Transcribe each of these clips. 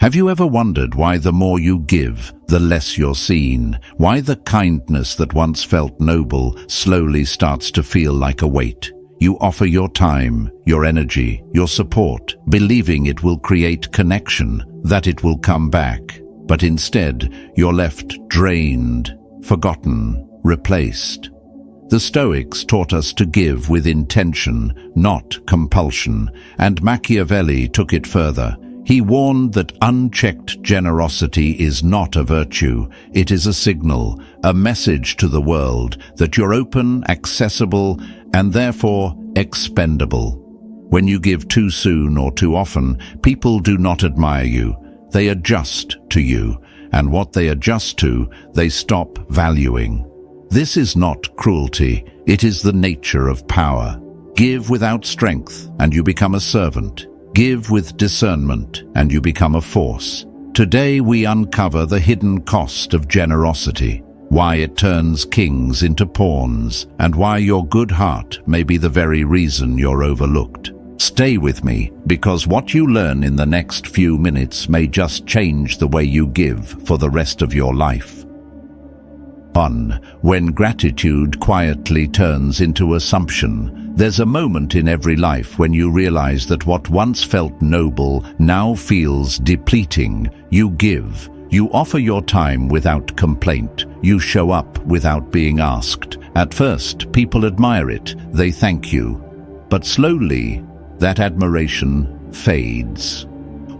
Have you ever wondered why the more you give, the less you're seen? Why the kindness that once felt noble slowly starts to feel like a weight? You offer your time, your energy, your support, believing it will create connection, that it will come back. But instead, you're left drained, forgotten, replaced. The Stoics taught us to give with intention, not compulsion, and Machiavelli took it further. He warned that unchecked generosity is not a virtue, it is a signal, a message to the world that you're open, accessible, and therefore expendable. When you give too soon or too often, people do not admire you. They adjust to you, and what they adjust to, they stop valuing. This is not cruelty, it is the nature of power. Give without strength, and you become a servant. Give with discernment, and you become a force. Today we uncover the hidden cost of generosity, why it turns kings into pawns, and why your good heart may be the very reason you're overlooked. Stay with me, because what you learn in the next few minutes may just change the way you give for the rest of your life. 1. When gratitude quietly turns into assumption. There's a moment in every life when you realize that what once felt noble now feels depleting. You give. You offer your time without complaint. You show up without being asked. At first, people admire it. They thank you. But slowly, that admiration fades.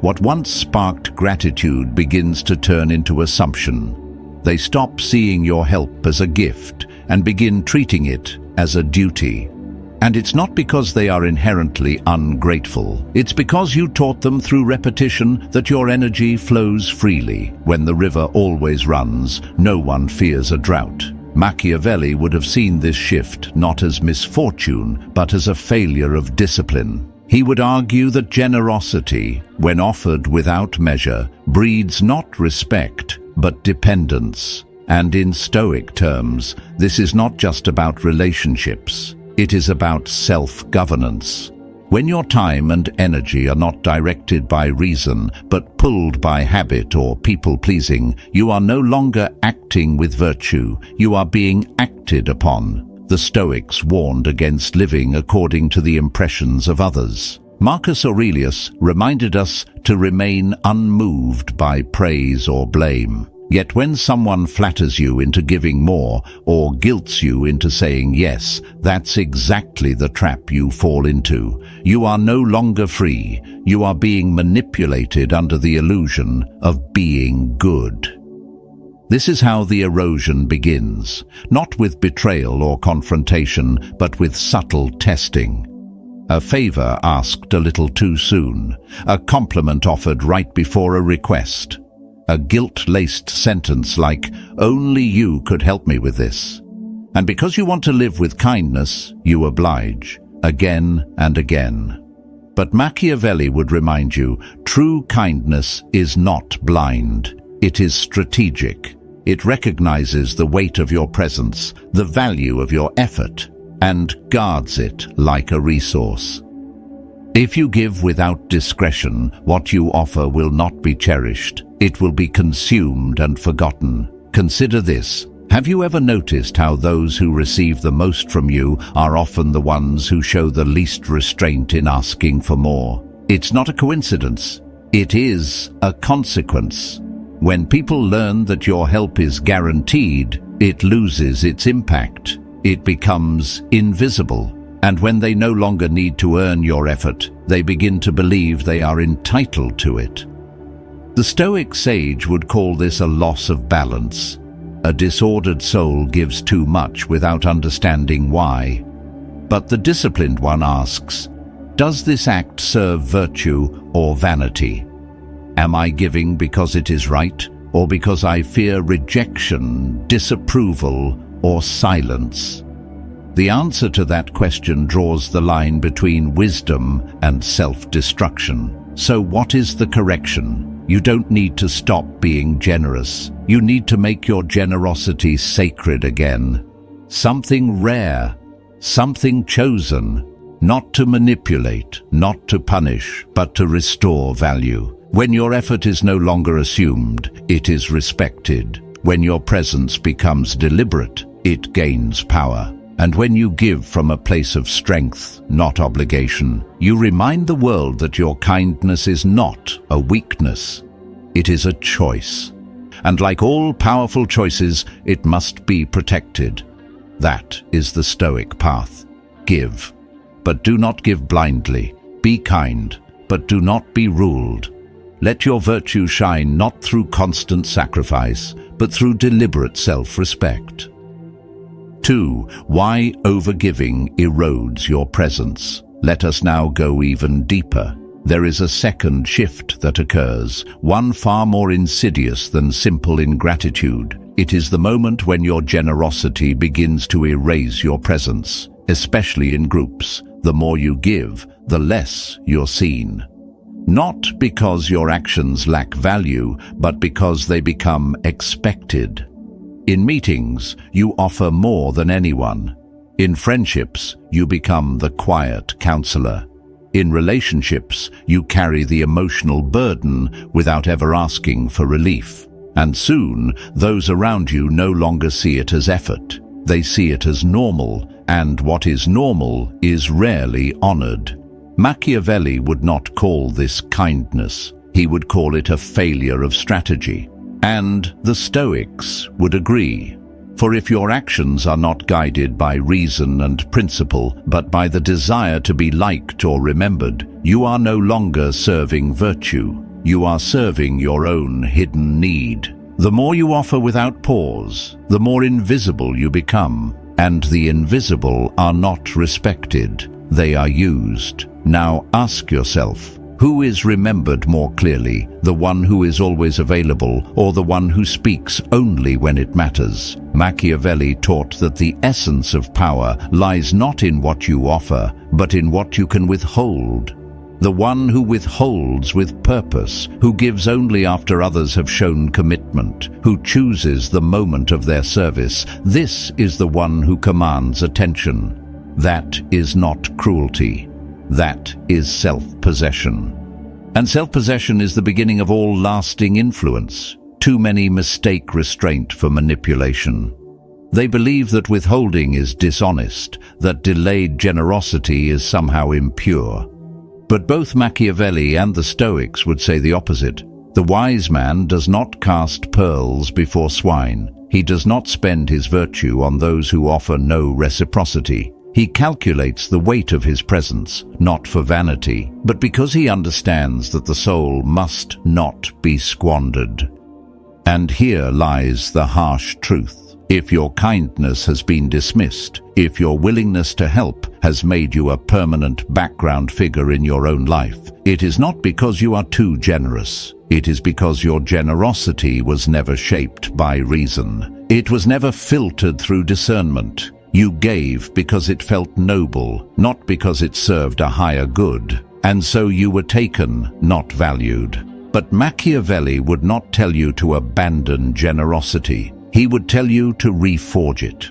What once sparked gratitude begins to turn into assumption. They stop seeing your help as a gift and begin treating it as a duty. And it's not because they are inherently ungrateful. It's because you taught them through repetition that your energy flows freely. When the river always runs, no one fears a drought. Machiavelli would have seen this shift not as misfortune, but as a failure of discipline. He would argue that generosity, when offered without measure, breeds not respect, but dependence. And in Stoic terms, this is not just about relationships. It is about self-governance. When your time and energy are not directed by reason, but pulled by habit or people-pleasing, you are no longer acting with virtue, you are being acted upon. The Stoics warned against living according to the impressions of others. Marcus Aurelius reminded us to remain unmoved by praise or blame. Yet when someone flatters you into giving more or guilts you into saying yes, that's exactly the trap you fall into. You are no longer free. You are being manipulated under the illusion of being good. This is how the erosion begins, not with betrayal or confrontation, but with subtle testing. A favor asked a little too soon, a compliment offered right before a request. A guilt-laced sentence like, "Only you could help me with this." And because you want to live with kindness, you oblige, again and again. But Machiavelli would remind you, true kindness is not blind. It is strategic. It recognizes the weight of your presence, the value of your effort, and guards it like a resource. If you give without discretion, what you offer will not be cherished. It will be consumed and forgotten. Consider this. Have you ever noticed how those who receive the most from you are often the ones who show the least restraint in asking for more? It's not a coincidence. It is a consequence. When people learn that your help is guaranteed, it loses its impact. It becomes invisible. And when they no longer need to earn your effort, they begin to believe they are entitled to it. The Stoic sage would call this a loss of balance. A disordered soul gives too much without understanding why. But the disciplined one asks, does this act serve virtue or vanity? Am I giving because it is right, or because I fear rejection, disapproval, or silence? The answer to that question draws the line between wisdom and self-destruction. So what is the correction? You don't need to stop being generous. You need to make your generosity sacred again. Something rare, something chosen, not to manipulate, not to punish, but to restore value. When your effort is no longer assumed, it is respected. When your presence becomes deliberate, it gains power. And when you give from a place of strength, not obligation, you remind the world that your kindness is not a weakness. It is a choice. And like all powerful choices, it must be protected. That is the Stoic path. Give, but do not give blindly. Be kind, but do not be ruled. Let your virtue shine not through constant sacrifice, but through deliberate self-respect. 2. Why overgiving erodes your presence. Let us now go even deeper. There is a second shift that occurs, one far more insidious than simple ingratitude. It is the moment when your generosity begins to erase your presence, especially in groups. The more you give, the less you're seen. Not because your actions lack value, but because they become expected. In meetings, you offer more than anyone. In friendships, you become the quiet counselor. In relationships, you carry the emotional burden without ever asking for relief. And soon, those around you no longer see it as effort. They see it as normal, and what is normal is rarely honored. Machiavelli would not call this kindness. He would call it a failure of strategy. And the Stoics would agree. For if your actions are not guided by reason and principle, but by the desire to be liked or remembered, you are no longer serving virtue. You are serving your own hidden need. The more you offer without pause, the more invisible you become. And the invisible are not respected. They are used. Now ask yourself, who is remembered more clearly, the one who is always available or the one who speaks only when it matters? Machiavelli taught that the essence of power lies not in what you offer, but in what you can withhold. The one who withholds with purpose, who gives only after others have shown commitment, who chooses the moment of their service, this is the one who commands attention. That is not cruelty. That is self-possession. And self-possession is the beginning of all lasting influence. Too many mistake restraint for manipulation. They believe that withholding is dishonest, that delayed generosity is somehow impure. But both Machiavelli and the Stoics would say the opposite. The wise man does not cast pearls before swine. He does not spend his virtue on those who offer no reciprocity. He calculates the weight of his presence, not for vanity, but because he understands that the soul must not be squandered. And here lies the harsh truth. If your kindness has been dismissed, if your willingness to help has made you a permanent background figure in your own life, it is not because you are too generous. It is because your generosity was never shaped by reason. It was never filtered through discernment. You gave because it felt noble, not because it served a higher good. And so you were taken, not valued. But Machiavelli would not tell you to abandon generosity. He would tell you to reforge it,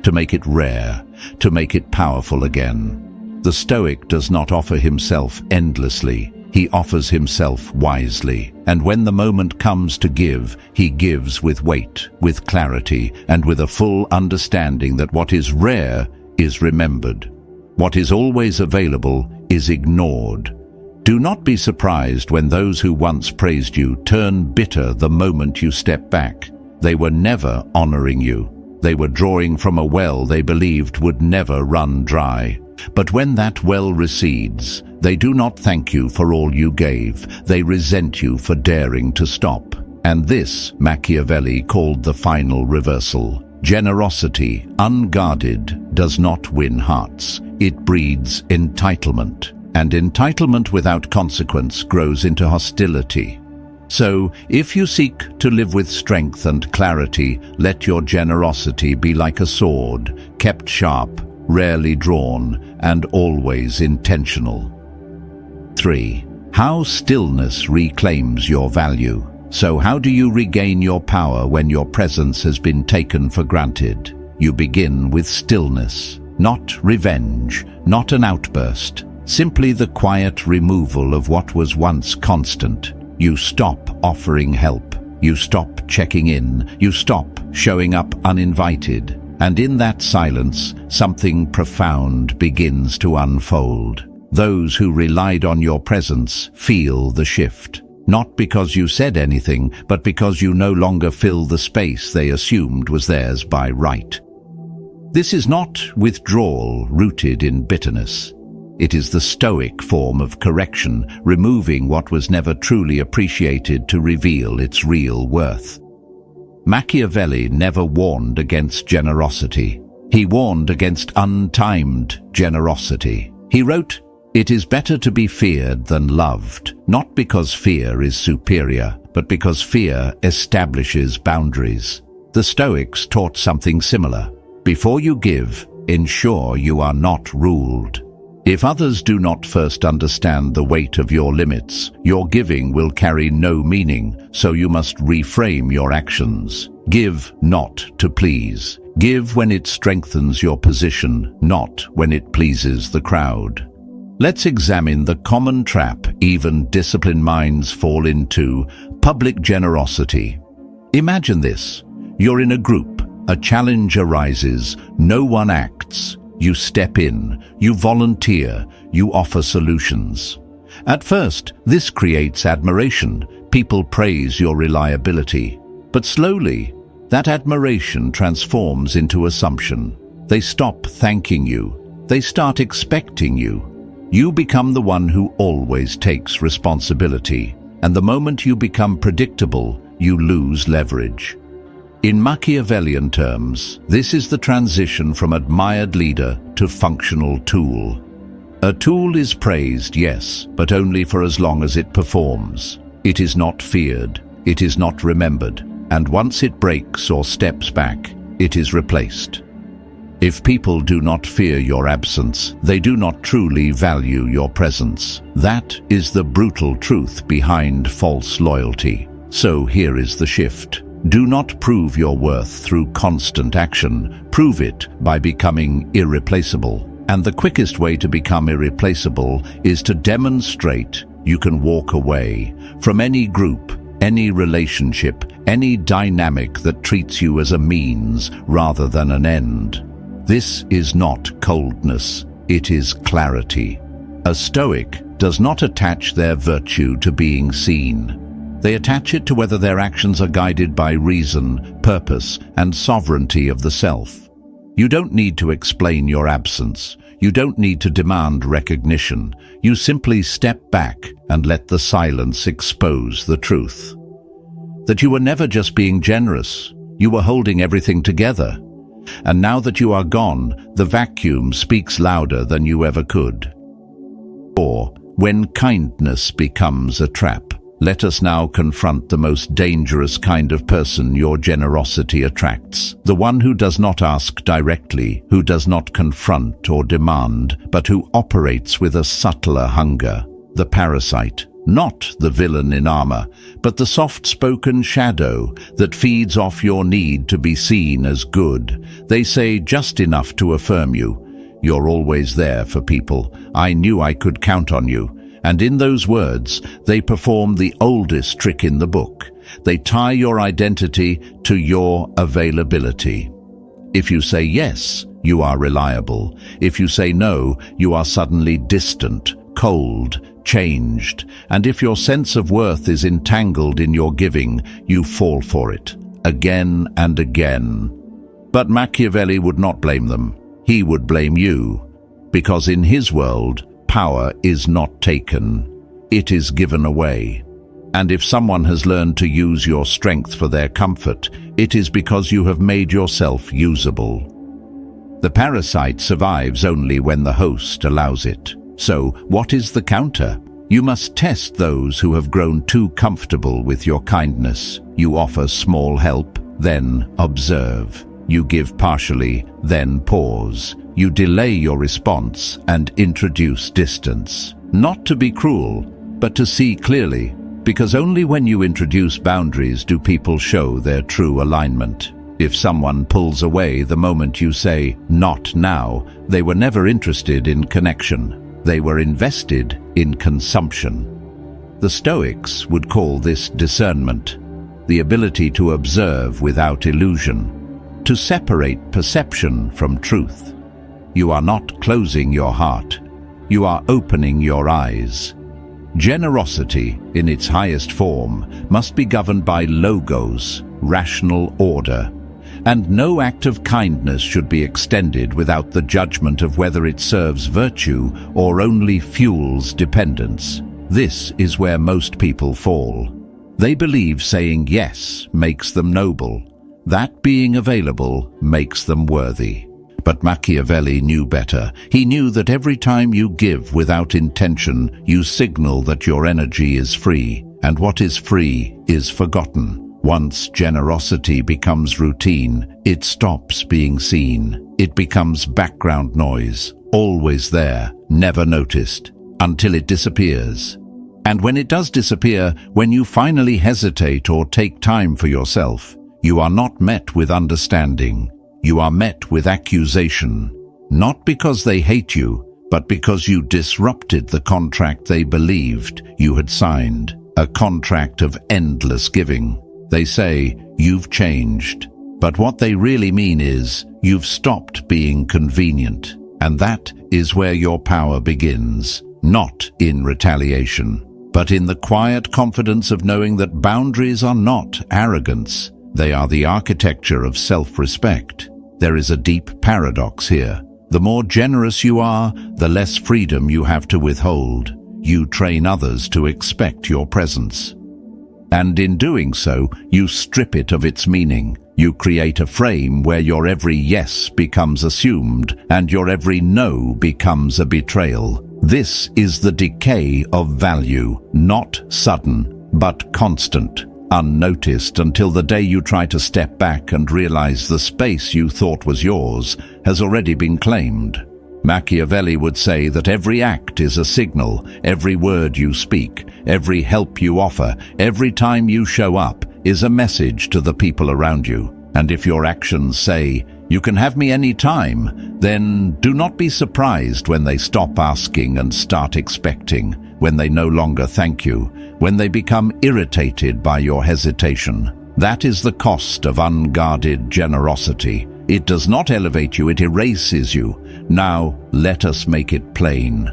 to make it rare, to make it powerful again. The Stoic does not offer himself endlessly. He offers himself wisely. And when the moment comes to give, he gives with weight, with clarity, and with a full understanding that what is rare is remembered. What is always available is ignored. Do not be surprised when those who once praised you turn bitter the moment you step back. They were never honoring you. They were drawing from a well they believed would never run dry. But when that well recedes, they do not thank you for all you gave. They resent you for daring to stop. And this Machiavelli called the final reversal. Generosity, unguarded, does not win hearts. It breeds entitlement. And entitlement without consequence grows into hostility. So, if you seek to live with strength and clarity, let your generosity be like a sword, kept sharp, rarely drawn, and always intentional. 3. How stillness reclaims your value. So how do you regain your power when your presence has been taken for granted? You begin with stillness, not revenge, not an outburst, simply the quiet removal of what was once constant. You stop offering help. You stop checking in. You stop showing up uninvited. And in that silence, something profound begins to unfold. Those who relied on your presence feel the shift. Not because you said anything, but because you no longer fill the space they assumed was theirs by right. This is not withdrawal rooted in bitterness. It is the Stoic form of correction, removing what was never truly appreciated to reveal its real worth. Machiavelli never warned against generosity. He warned against untimed generosity. He wrote, "It is better to be feared than loved, not because fear is superior, but because fear establishes boundaries." The Stoics taught something similar. Before you give, ensure you are not ruled. If others do not first understand the weight of your limits, your giving will carry no meaning, so you must reframe your actions. Give not to please. Give when it strengthens your position, not when it pleases the crowd. Let's examine the common trap even disciplined minds fall into: public generosity. Imagine this. You're in a group, a challenge arises, no one acts. You step in, you volunteer, you offer solutions. At first, this creates admiration. People praise your reliability. But slowly, that admiration transforms into assumption. They stop thanking you. They start expecting you. You become the one who always takes responsibility. And the moment you become predictable, you lose leverage. In Machiavellian terms, this is the transition from admired leader to functional tool. A tool is praised, yes, but only for as long as it performs. It is not feared, it is not remembered, and once it breaks or steps back, it is replaced. If people do not fear your absence, they do not truly value your presence. That is the brutal truth behind false loyalty. So here is the shift. Do not prove your worth through constant action. Prove it by becoming irreplaceable. And the quickest way to become irreplaceable is to demonstrate you can walk away from any group, any relationship, any dynamic that treats you as a means rather than an end. This is not coldness, it is clarity. A Stoic does not attach their virtue to being seen. They attach it to whether their actions are guided by reason, purpose, and sovereignty of the self. You don't need to explain your absence. You don't need to demand recognition. You simply step back and let the silence expose the truth. That you were never just being generous. You were holding everything together. And now that you are gone, the vacuum speaks louder than you ever could. Or, when kindness becomes a trap. Let us now confront the most dangerous kind of person your generosity attracts. The one who does not ask directly, who does not confront or demand, but who operates with a subtler hunger. The parasite. Not the villain in armor, but the soft-spoken shadow that feeds off your need to be seen as good. They say just enough to affirm you. You're always there for people. I knew I could count on you. And in those words, they perform the oldest trick in the book. They tie your identity to your availability. If you say yes, you are reliable. If you say no, you are suddenly distant, cold, changed. And if your sense of worth is entangled in your giving, you fall for it, again and again. But Machiavelli would not blame them. He would blame you. Because in his world, power is not taken, it is given away. And if someone has learned to use your strength for their comfort, it is because you have made yourself usable. The parasite survives only when the host allows it. So, what is the counter? You must test those who have grown too comfortable with your kindness. You offer small help, then observe. You give partially, then pause. You delay your response and introduce distance. Not to be cruel, but to see clearly, because only when you introduce boundaries do people show their true alignment. If someone pulls away the moment you say, "Not now," they were never interested in connection. They were invested in consumption. The Stoics would call this discernment, the ability to observe without illusion, to separate perception from truth. You are not closing your heart, you are opening your eyes. Generosity, in its highest form, must be governed by logos, rational order, and no act of kindness should be extended without the judgment of whether it serves virtue or only fuels dependence. This is where most people fall. They believe saying yes makes them noble, that being available makes them worthy. But Machiavelli knew better. He knew that every time you give without intention, you signal that your energy is free, and what is free is forgotten. Once generosity becomes routine, it stops being seen. It becomes background noise, always there, never noticed, until it disappears. And when it does disappear, when you finally hesitate or take time for yourself, you are not met with understanding. You are met with accusation, not because they hate you, but because you disrupted the contract they believed you had signed, a contract of endless giving. They say, you've changed, but what they really mean is, you've stopped being convenient, and that is where your power begins, not in retaliation, but in the quiet confidence of knowing that boundaries are not arrogance. They are the architecture of self-respect. There is a deep paradox here. The more generous you are, the less freedom you have to withhold. You train others to expect your presence. And in doing so, you strip it of its meaning. You create a frame where your every yes becomes assumed, and your every no becomes a betrayal. This is the decay of value, not sudden, but constant. Unnoticed until the day you try to step back and realize the space you thought was yours has already been claimed. Machiavelli would say that every act is a signal, every word you speak, every help you offer, every time you show up is a message to the people around you. And if your actions say, "You can have me any time," then do not be surprised when they stop asking and start expecting, when they no longer thank you, when they become irritated by your hesitation. That is the cost of unguarded generosity. It does not elevate you, it erases you. Now, let us make it plain.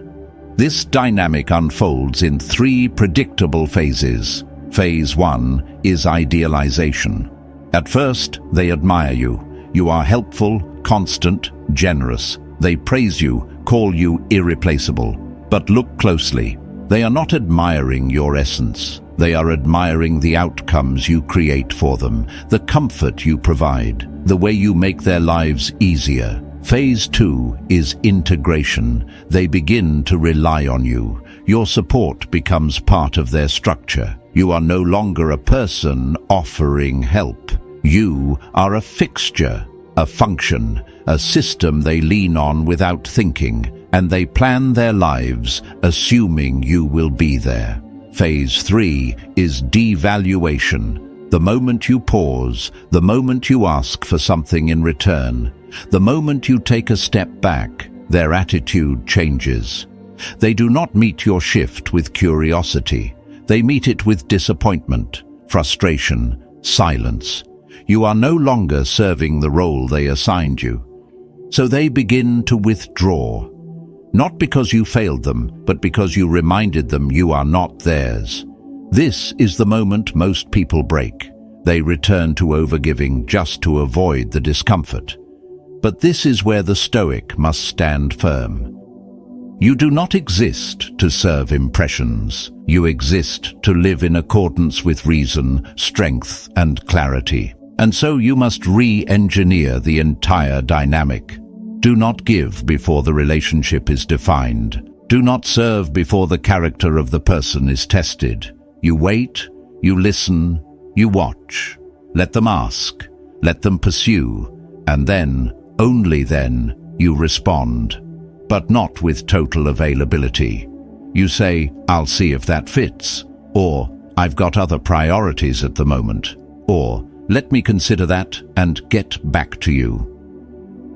This dynamic unfolds in 3 predictable phases. Phase 1 is idealization. At first, they admire you. You are helpful, constant, generous. They praise you, call you irreplaceable. But look closely. They are not admiring your essence. They are admiring the outcomes you create for them, the comfort you provide, the way you make their lives easier. Phase 2 is integration. They begin to rely on you. Your support becomes part of their structure. You are no longer a person offering help. You are a fixture, a function, a system they lean on without thinking, and they plan their lives assuming you will be there. Phase 3 is devaluation. The moment you pause, the moment you ask for something in return, the moment you take a step back, their attitude changes. They do not meet your shift with curiosity. They meet it with disappointment, frustration, silence. You are no longer serving the role they assigned you. So they begin to withdraw. Not because you failed them, but because you reminded them you are not theirs. This is the moment most people break. They return to overgiving just to avoid the discomfort. But this is where the Stoic must stand firm. You do not exist to serve impressions. You exist to live in accordance with reason, strength, and clarity. And so you must re-engineer the entire dynamic. Do not give before the relationship is defined. Do not serve before the character of the person is tested. You wait, you listen, you watch. Let them ask, let them pursue, and then, only then, you respond. But not with total availability. You say, "I'll see if that fits," or "I've got other priorities at the moment," or "Let me consider that and get back to you."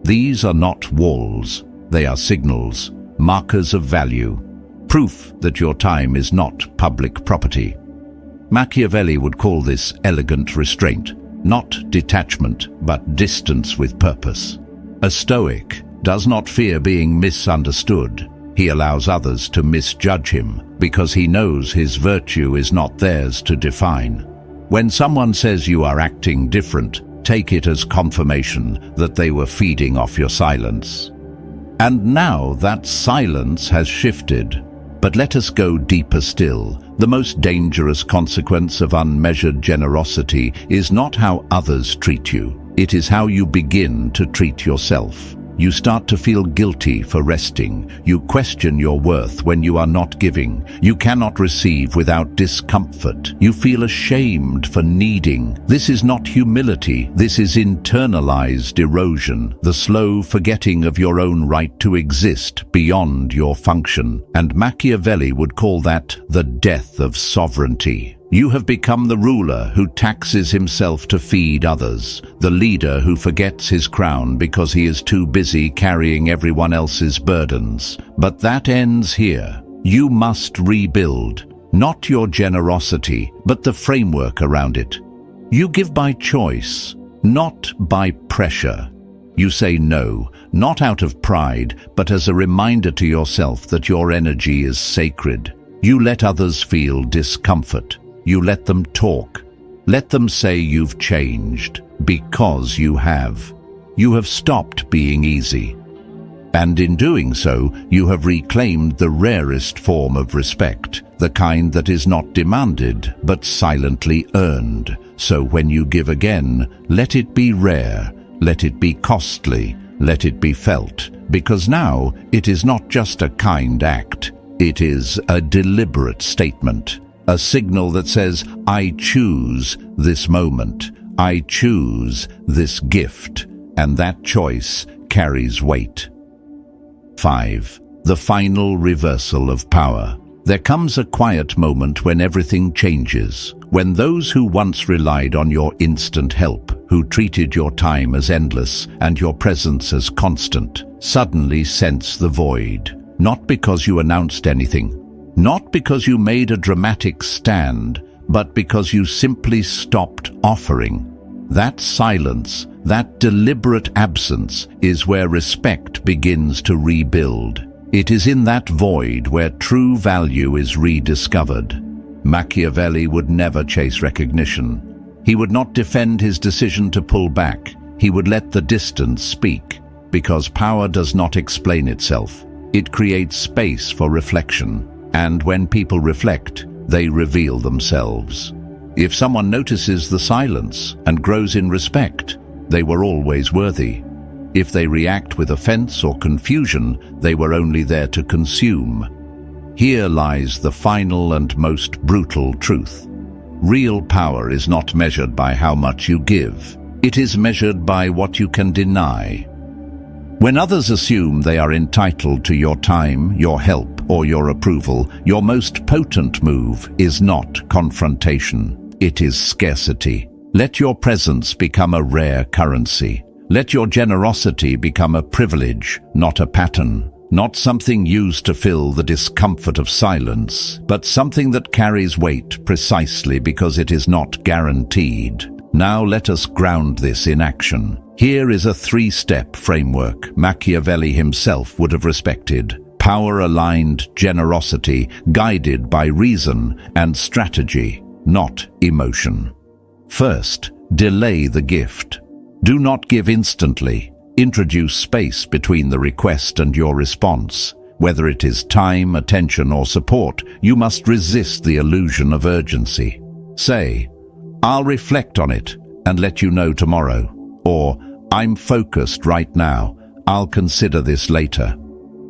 These are not walls, they are signals, markers of value. proof that your time is not public property. Machiavelli would call this elegant restraint, not detachment, but distance with purpose. A Stoic does not fear being misunderstood. He allows others to misjudge him because he knows his virtue is not theirs to define. When someone says you are acting different, take it as confirmation that they were feeding off your silence. And now that silence has shifted. But let us go deeper still. The most dangerous consequence of unmeasured generosity is not how others treat you. It is how you begin to treat yourself. You start to feel guilty for resting. You question your worth when you are not giving. You cannot receive without discomfort. You feel ashamed for needing. This is not humility. This is internalized erosion, the slow forgetting of your own right to exist beyond your function. And Machiavelli would call that the death of sovereignty. You have become the ruler who taxes himself to feed others, the leader who forgets his crown because he is too busy carrying everyone else's burdens. But that ends here. You must rebuild, not your generosity, but the framework around it. You give by choice, not by pressure. You say no, not out of pride, but as a reminder to yourself that your energy is sacred. You let others feel discomfort. You let them talk. Let them say you've changed, because you have. You have stopped being easy. And in doing so, you have reclaimed the rarest form of respect, the kind that is not demanded, but silently earned. So when you give again, let it be rare, let it be costly, let it be felt, because now it is not just a kind act, it is a deliberate statement. A signal that says, I choose this moment, I choose this gift, and that choice carries weight. 5. The final reversal of power. There comes a quiet moment when everything changes, when those who once relied on your instant help, who treated your time as endless and your presence as constant, suddenly sense the void, not because you announced anything, not because you made a dramatic stand, but because you simply stopped offering. That silence, that deliberate absence, is where respect begins to rebuild. It is in that void where true value is rediscovered. Machiavelli would never chase recognition. He would not defend his decision to pull back. He would let the distance speak, because power does not explain itself. It creates space for reflection. And when people reflect, they reveal themselves. If someone notices the silence and grows in respect, they were always worthy. If they react with offense or confusion, they were only there to consume. Here lies the final and most brutal truth. Real power is not measured by how much you give. It is measured by what you can deny. When others assume they are entitled to your time, your help, or your approval, your most potent move is not confrontation. It is scarcity. Let your presence become a rare currency. Let your generosity become a privilege, not a pattern. Not something used to fill the discomfort of silence, but something that carries weight precisely because it is not guaranteed. Now let us ground this in action. Here is a 3-step framework Machiavelli himself would have respected. Power-aligned generosity guided by reason and strategy, not emotion. First, delay the gift. Do not give instantly. Introduce space between the request and your response. Whether it is time, attention, or support, you must resist the illusion of urgency. Say, I'll reflect on it and let you know tomorrow. Or, I'm focused right now. I'll consider this later.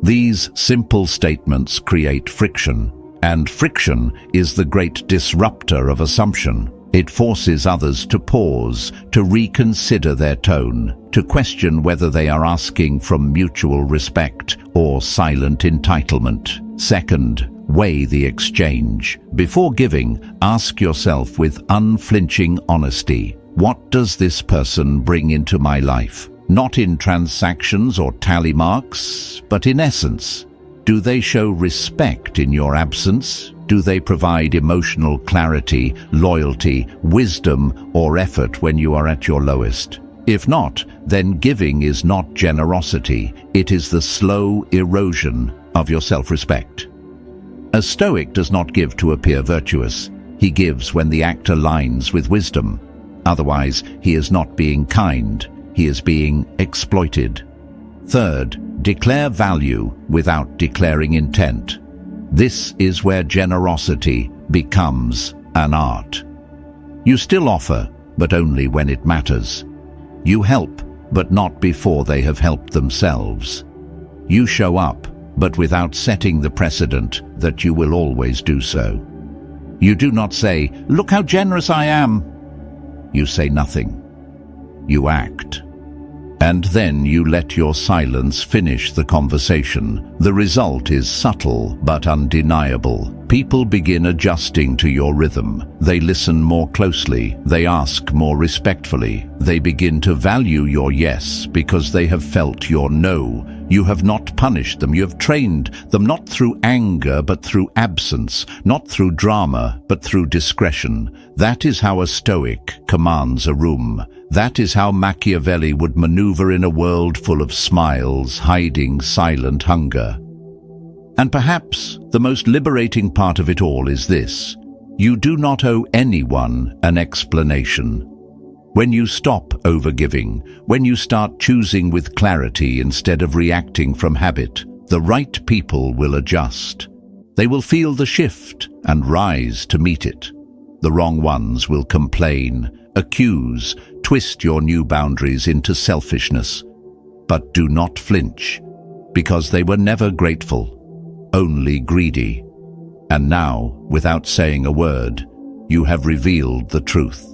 These simple statements create friction, and friction is the great disruptor of assumption. It forces others to pause, to reconsider their tone, to question whether they are asking from mutual respect or silent entitlement. Second, weigh the exchange. Before giving, ask yourself with unflinching honesty, what does this person bring into my life? Not in transactions or tally marks, but in essence. Do they show respect in your absence? Do they provide emotional clarity, loyalty, wisdom, or effort when you are at your lowest? If not, then giving is not generosity. It is the slow erosion of your self-respect. A Stoic does not give to appear virtuous. He gives when the act aligns with wisdom. Otherwise, he is not being kind. He is being exploited. Third, declare value without declaring intent. This is where generosity becomes an art. You still offer, but only when it matters. You help, but not before they have helped themselves. You show up, but without setting the precedent that you will always do so. You do not say, "Look how generous I am." You say nothing. You act. And then you let your silence finish the conversation. The result is subtle but undeniable. People begin adjusting to your rhythm. They listen more closely. They ask more respectfully. They begin to value your yes because they have felt your no. You have not punished them. You have trained them not through anger but through absence, not through drama but through discretion. That is how a Stoic commands a room. That is how Machiavelli would maneuver in a world full of smiles, hiding silent hunger. And perhaps the most liberating part of it all is this: you do not owe anyone an explanation. When you stop overgiving, when you start choosing with clarity instead of reacting from habit, the right people will adjust. They will feel the shift and rise to meet it. The wrong ones will complain, accuse, twist your new boundaries into selfishness. But do not flinch, because they were never grateful, only greedy. And now, without saying a word, you have revealed the truth.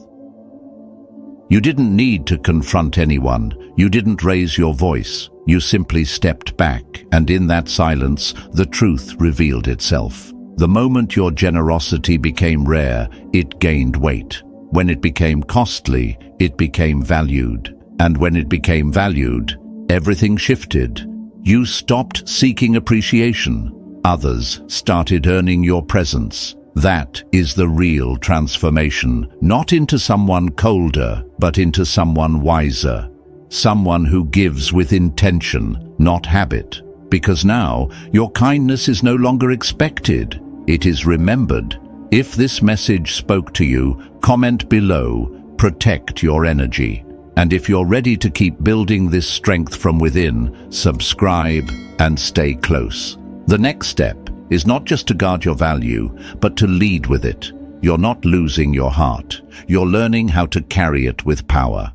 You didn't need to confront anyone. You didn't raise your voice. You simply stepped back, and in that silence, the truth revealed itself. The moment your generosity became rare, it gained weight. When it became costly, it became valued. And when it became valued, everything shifted. You stopped seeking appreciation. Others started earning your presence. That is the real transformation, not into someone colder, but into someone wiser. Someone who gives with intention, not habit. Because now, your kindness is no longer expected. It is remembered. If this message spoke to you, comment below. Protect your energy. And if you're ready to keep building this strength from within, subscribe and stay close. The next step is not just to guard your value, but to lead with it. You're not losing your heart. You're learning how to carry it with power.